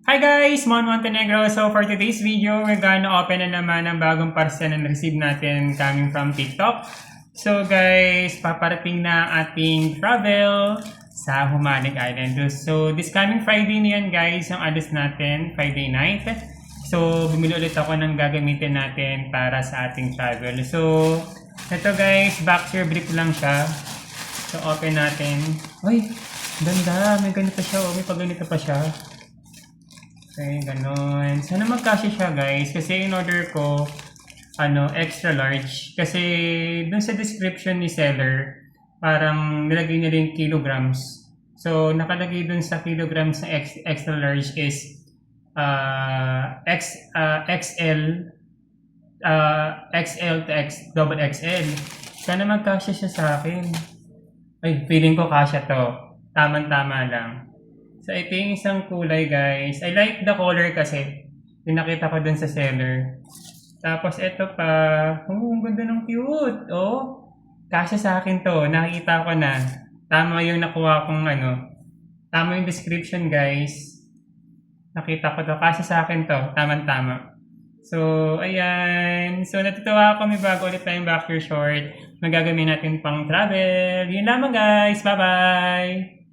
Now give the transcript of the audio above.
Hi guys! Mon Montenegro. So for today's video, we're gonna open na naman ang bagong parcel na receive natin coming from TikTok. So guys, paparating na ating travel sa Humalik Island. So this coming Friday na yan guys, yung alis natin, Friday night. So bumili ulit ako ng gagamitin natin para sa ating travel. So ito guys, boxer brief lang siya. So open natin. Uy, ganda. May ganito siya. May pag ganito pa siya. Okay, ganun. Sana magkasya siya guys. Kasi in order ko, extra large. Kasi dun sa description ni seller, parang nilagay nila yung kilograms. So, nakalagay dun sa kilograms na extra large is XL, XL to double XL. Sana magkasya siya sa akin. Ay, feeling ko kasya to. Tama-tama lang. So, ito yung isang kulay, guys. I like the color kasi. Yung nakita ko dun sa seller. Tapos, ito pa. Oh, ang ganda ng cute. Oh, kasya sa akin to. Nakita ko na. Tama yung nakuha kong Tama yung description, guys. Nakita ko to. Kasya sa akin to. Tama-tama. So, ayan. So, natutuwa ako. May bago ulit tayong boxer short. Magagawin natin pang travel. Yun lamang, guys. Bye-bye!